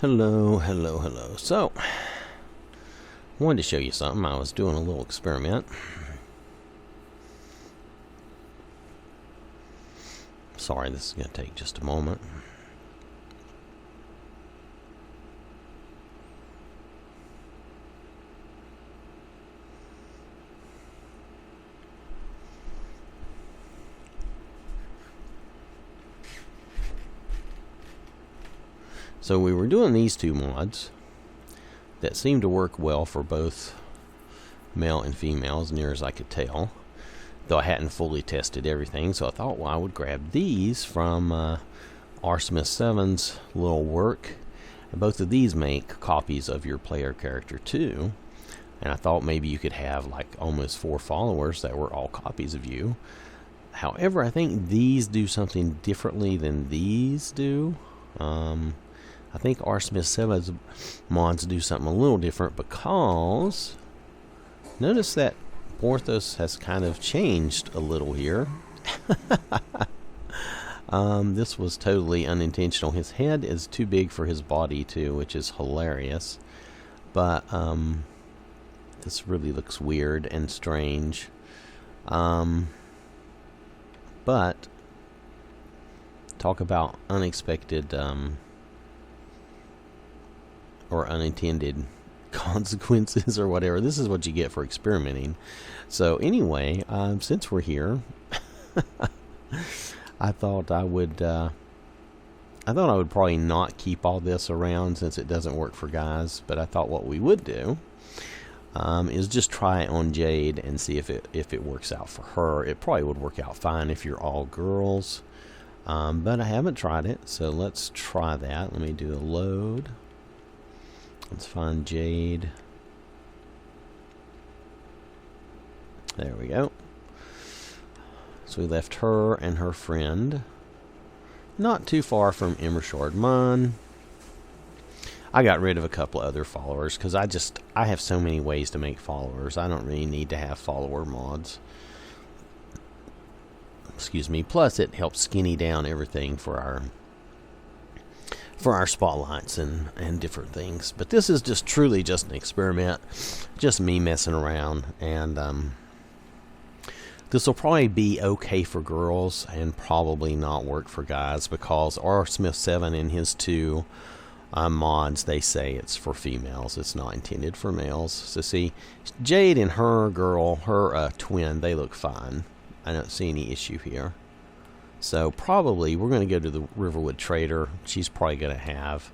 Hello, hello, hello. So, I wanted to show you something. I was doing a little experiment. Sorry, this is going to take just a moment. So we were doing these two mods that seemed to work well for both male and female, as near as I could tell. Though I hadn't fully tested everything, so I thought, well, I would grab these from R.Smith7's little work. And both of these make copies of your player character too. And I thought maybe you could have like almost 4 followers that were all copies of you. However, I think these do something differently than these do. I think R.Smith7's mods do something a little different because notice that Porthos has kind of changed a little here. This was totally unintentional. His head is too big for his body too, which is hilarious. But this really looks weird and strange. But talk about unexpected or unintended consequences or whatever. This is what you get for experimenting. So anyway, since we're here, I thought I would probably not keep all this around since it doesn't work for guys. But I thought what we would do is just try it on Jade and see if it works out for her. It probably would work out fine if you're all girls, but I haven't tried it, so let's try that. Let me do a load. Let's find Jade. There we go. So we left her and her friend not too far from Immershard Mun. I got rid of a couple other followers because I have so many ways to make followers. I don't really need to have follower mods. Excuse me. Plus it helps skinny down everything for our spotlights and different things. But this is just truly just an experiment, just me messing around, and this will probably be okay for girls and probably not work for guys because R.Smith7 in his 2 mods, they say it's for females. It's not intended for males. So see, Jade and her twin, they look fine. I don't see any issue here. So probably we're going to go to the Riverwood Trader. She's probably going to have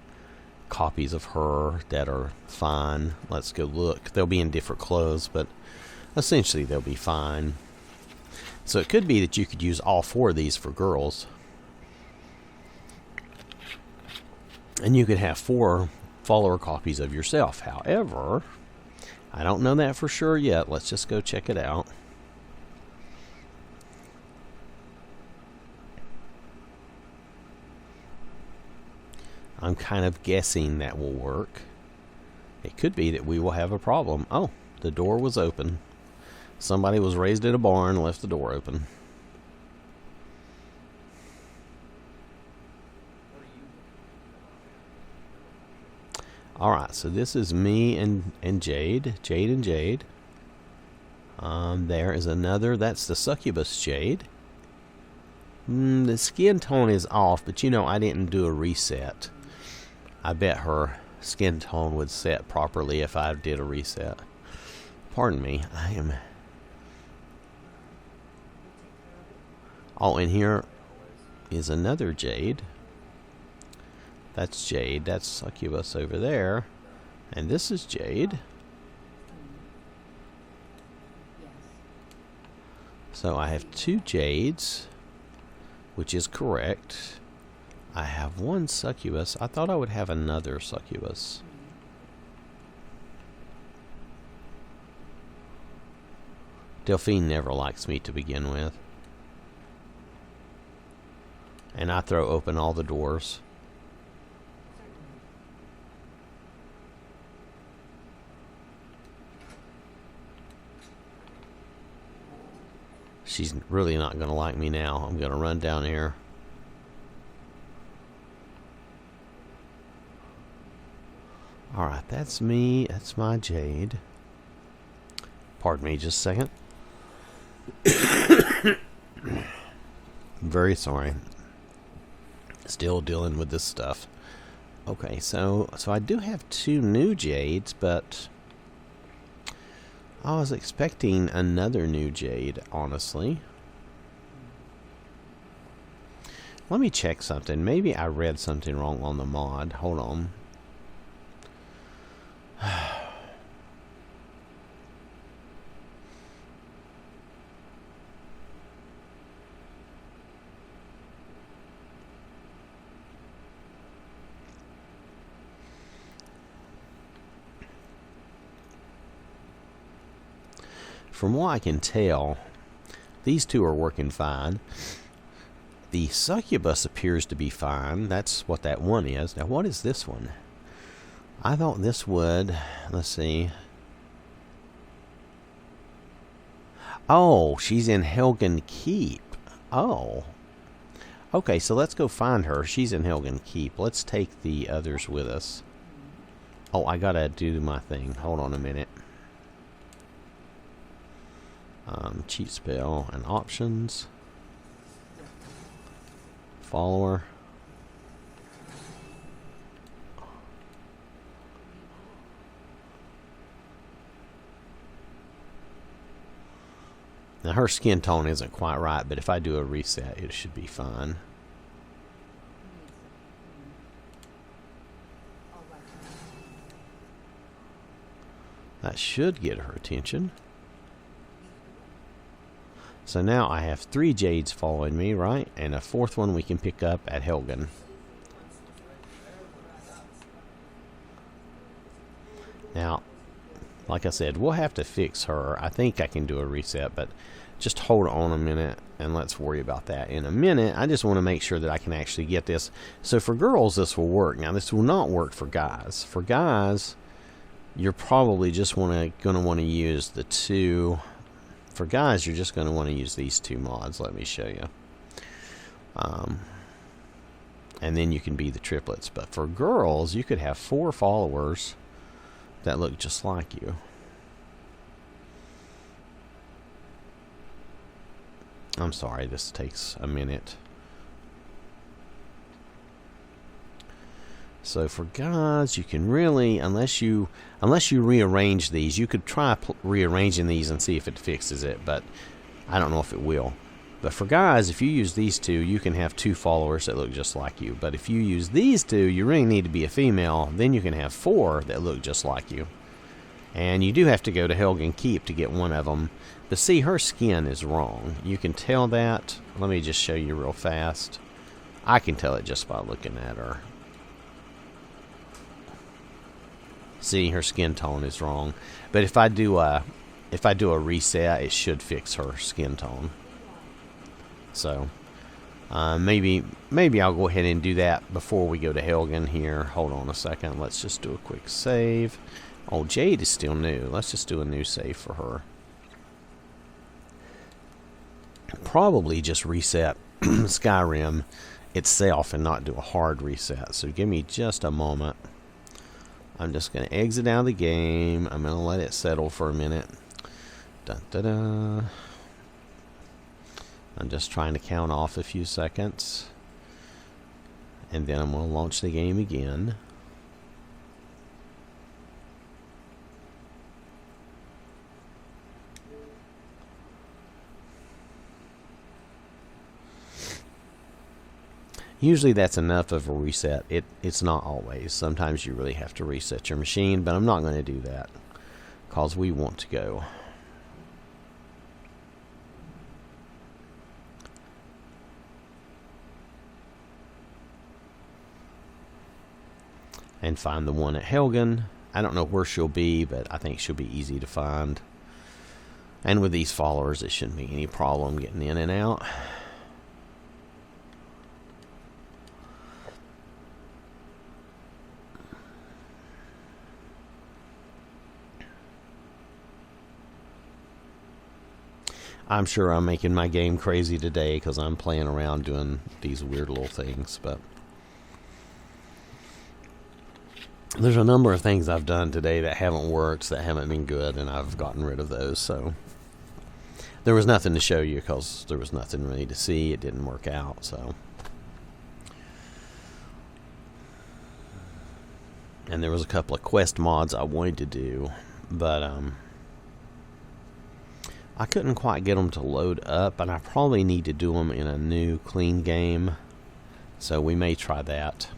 copies of her that are fine. Let's go look. They'll be in different clothes, but essentially they'll be fine. So it could be that you could use all 4 of these for girls. And you could have 4 follower copies of yourself. However, I don't know that for sure yet. Let's just go check it out. I'm kind of guessing that will work. It could be that we will have a problem. Oh, the door was open. Somebody was raised at a barn and left the door open. Alright, so this is me and Jade. Jade and Jade. There is another. That's the succubus Jade. The skin tone is off, but you know, I didn't do a reset. I bet her skin tone would set properly if I did a reset. Pardon me, I am... Oh, and here is another Jade. That's Jade. That's succubus over there. And this is Jade. So I have 2 Jades, which is correct. I have 1 succubus. I thought I would have another succubus. Delphine never likes me to begin with. And I throw open all the doors. She's really not going to like me now. I'm going to run down here. Alright, that's me. That's my jade. Pardon me just a second. Very sorry. Still dealing with this stuff. Okay, so I do have 2 new jades, but I was expecting another new jade, honestly. Let me check something. Maybe I read something wrong on the mod. Hold on. From what I can tell, these 2 are working fine. The succubus appears to be fine. That's what that one is. Now, what is this one? I thought this would... Let's see. Oh, she's in Helgen Keep. Oh. Okay, so let's go find her. She's in Helgen Keep. Let's take the others with us. Oh, I gotta do my thing. Hold on a minute. Cheat spell and options. Follower. Now her skin tone isn't quite right, but if I do a reset, it should be fine. That should get her attention. So now I have 3 jades following me, right? And a 4th one we can pick up at Helgen. Now, like I said, we'll have to fix her. I think I can do a reset, but just hold on a minute and let's worry about that in a minute. I just want to make sure that I can actually get this. So for girls, this will work. Now, this will not work for guys. For guys, you're probably just going to want to use the 2... For guys, you're just going to want to use these 2 mods. Let me show you. And then you can be the triplets. But for girls, you could have 4 followers that look just like you. I'm sorry, this takes a minute. So for guys, you can really, unless you rearrange these, you could try rearranging these and see if it fixes it, but I don't know if it will. But for guys, if you use these 2, you can have 2 followers that look just like you. But if you use these 2, you really need to be a female. Then you can have 4 that look just like you. And you do have to go to Helgen Keep to get one of them. But see, her skin is wrong. You can tell that. Let me just show you real fast. I can tell it just by looking at her. See, her skin tone is wrong. But if I do a reset, it should fix her skin tone. So maybe I'll go ahead and do that before we go to Helgen here. Hold on a second. Let's just do a quick save. Oh, Jade is still new. Let's just do a new save for her. Probably just reset Skyrim itself and not do a hard reset. So give me just a moment. I'm just going to exit out of the game. I'm going to let it settle for a minute. Dun, dun, dun. I'm just trying to count off a few seconds. And then I'm going to launch the game again. Usually that's enough of a reset. It's not always. Sometimes you really have to reset your machine, but I'm not going to do that because we want to go. And find the one at Helgen. I don't know where she'll be, but I think she'll be easy to find. And with these followers, it shouldn't be any problem getting in and out. I'm sure I'm making my game crazy today because I'm playing around doing these weird little things, but There's a number of things I've done today that haven't worked, that haven't been good, and I've gotten rid of those. So there was nothing to show you because there was nothing really to see. It didn't work out. So, and there was a couple of quest mods I wanted to do, but I couldn't quite get them to load up, and I probably need to do them in a new clean game. So we may try that.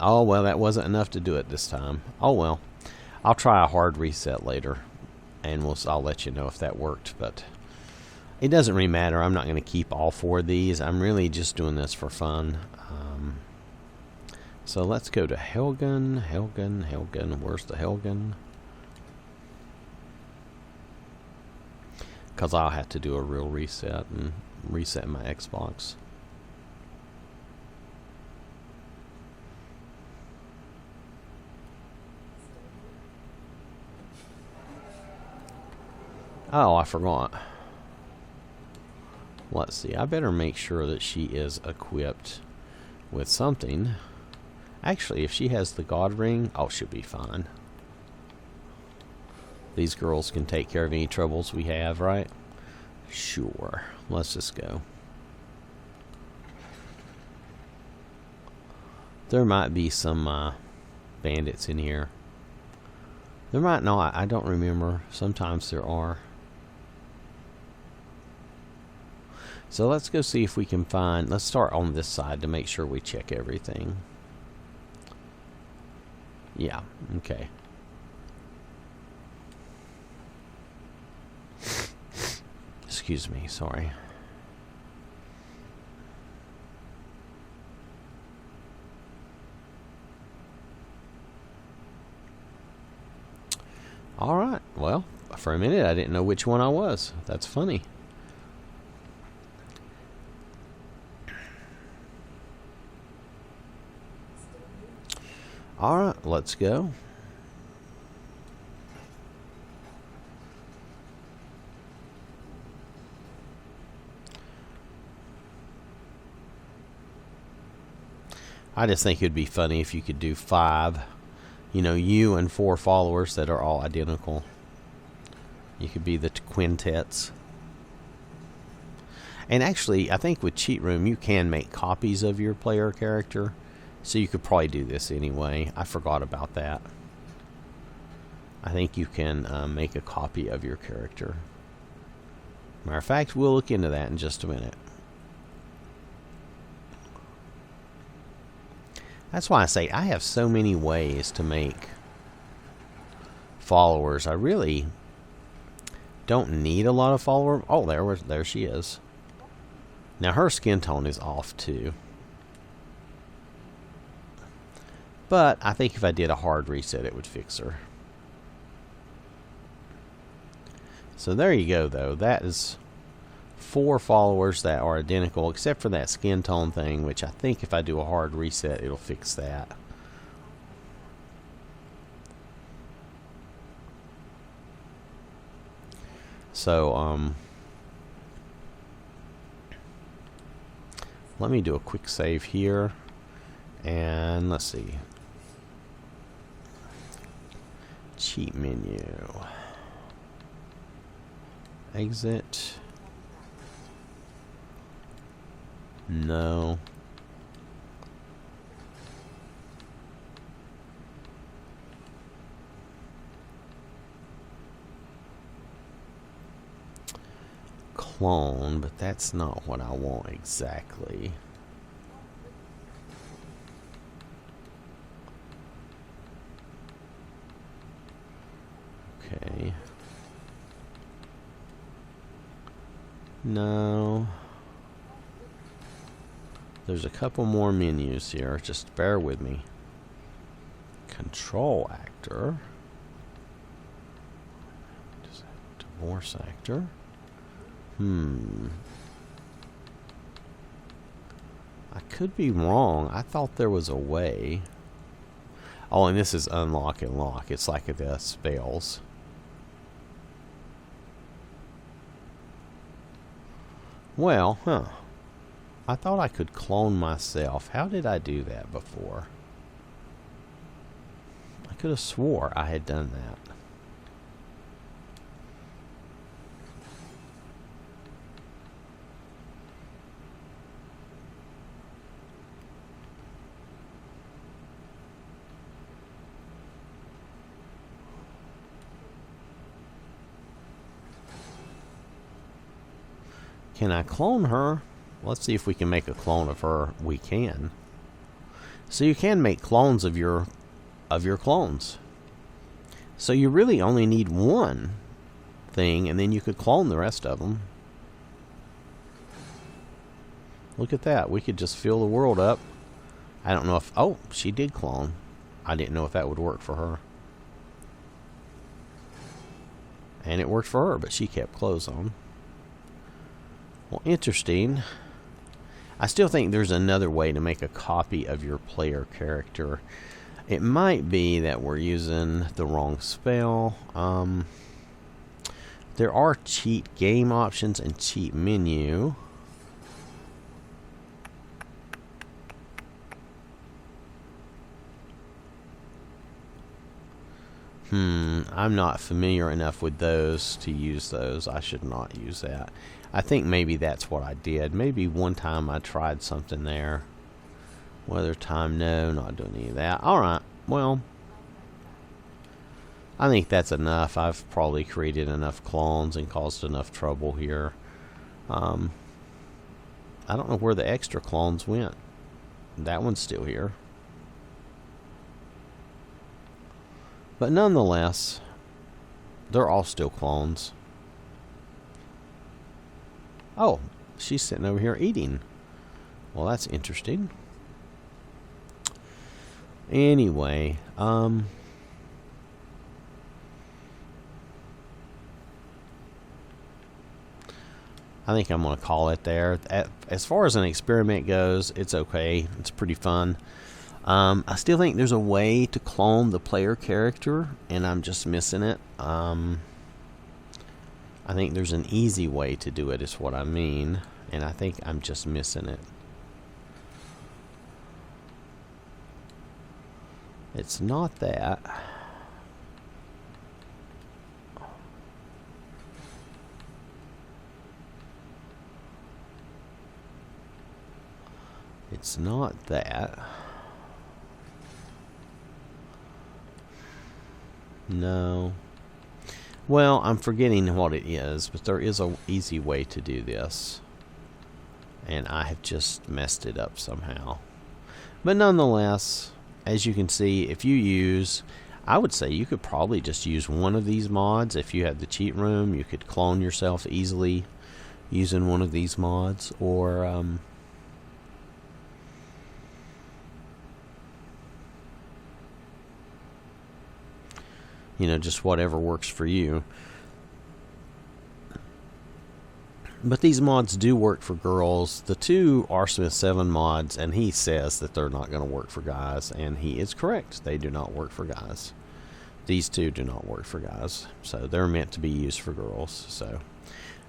Oh, well, that wasn't enough to do it this time. Oh, well. I'll try a hard reset later, and I'll let you know if that worked. But it doesn't really matter. I'm not going to keep all 4 of these. I'm really just doing this for fun. So let's go to Helgen. Where's the Helgen? Because I'll have to do a real reset and reset my Xbox. Oh, I forgot. Let's see. I better make sure that she is equipped with something. Actually, if she has the God Ring, oh, she'll be fine. These girls can take care of any troubles we have, right? Sure. Let's just go. There might be some bandits in here. There might not. I don't remember. Sometimes there are. So let's go see if we can find... Let's start on this side to make sure we check everything. Yeah, okay. Excuse me, sorry. Alright, well, for a minute I didn't know which one I was. That's funny. Alright, let's go. I just think it'd be funny if you could do 5, you know, you and 4 followers that are all identical. You could be the quintets. And actually, I think with Cheat Room, you can make copies of your player character. So you could probably do this anyway. I forgot about that. I think you can make a copy of your character. Matter of fact, we'll look into that in just a minute. That's why I say I have so many ways to make followers. I really don't need a lot of followers. Oh, there she is. Now her skin tone is off too. But I think if I did a hard reset, it would fix her. So there you go, though. That is 4 followers that are identical, except for that skin tone thing, which I think if I do a hard reset, it'll fix that. So, let me do a quick save here. And let's see. Cheat menu. Exit. No. Clone, but that's not what I want exactly. Okay. No. There's a couple more menus here. Just bear with me. Control actor. Divorce actor. I could be wrong. I thought there was a way. Oh, and this is unlock and lock. It's like the spells. Well, I thought I could clone myself. How did I do that before? I could have swore I had done that. Can I clone her? Let's see if we can make a clone of her. We can. So you can make clones of your clones. So you really only need one thing, and then you could clone the rest of them. Look at that. We could just fill the world up. I don't know if... Oh, she did clone. I didn't know if that would work for her. And it worked for her, but she kept clothes on. Well, interesting. I still think there's another way to make a copy of your player character. It might be that we're using the wrong spell. There are cheat game options and cheat menu. I'm not familiar enough with those to use those. I should not use that. I think maybe that's what I did. Maybe one time I tried something there. Weather time, no, not doing any of that. Alright, well, I think that's enough. I've probably created enough clones and caused enough trouble here. I don't know where the extra clones went. That one's still here. But nonetheless, they're all still clones. Oh, she's sitting over here eating. Well, that's interesting. Anyway, I think I'm going to call it there. As far as an experiment goes, it's okay. It's pretty fun. I still think there's a way to clone the player character, and I'm just missing it. I think there's an easy way to do it, is what I mean, and I think I'm just missing it. It's not that. It's not that. No. Well, I'm forgetting what it is, but there is an easy way to do this. And I have just messed it up somehow. But nonetheless, as you can see, if you use... I would say you could probably just use one of these mods. If you had the cheat room, you could clone yourself easily using one of these mods. Or... you know, just whatever works for you. But these mods do work for girls. The two Smith 7 mods, and he says that they're not going to work for guys, and he is correct. They do not work for guys. These two do not work for guys. So they're meant to be used for girls. So,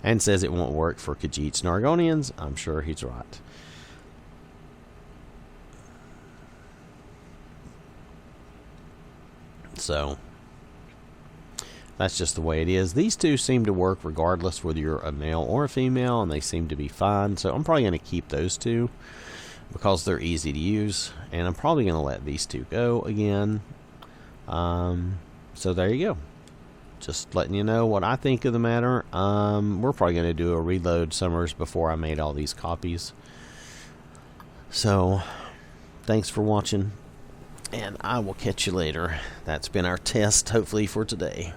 and says it won't work for Khajiits and Argonians. I'm sure he's right. So... that's just the way it is. These two seem to work regardless whether you're a male or a female, and they seem to be fine. So I'm probably going to keep those two because they're easy to use. And I'm probably going to let these two go again. So there you go. Just letting you know what I think of the matter. We're probably going to do a reload summers before I made all these copies. So thanks for watching, and I will catch you later. That's been our test, hopefully, for today.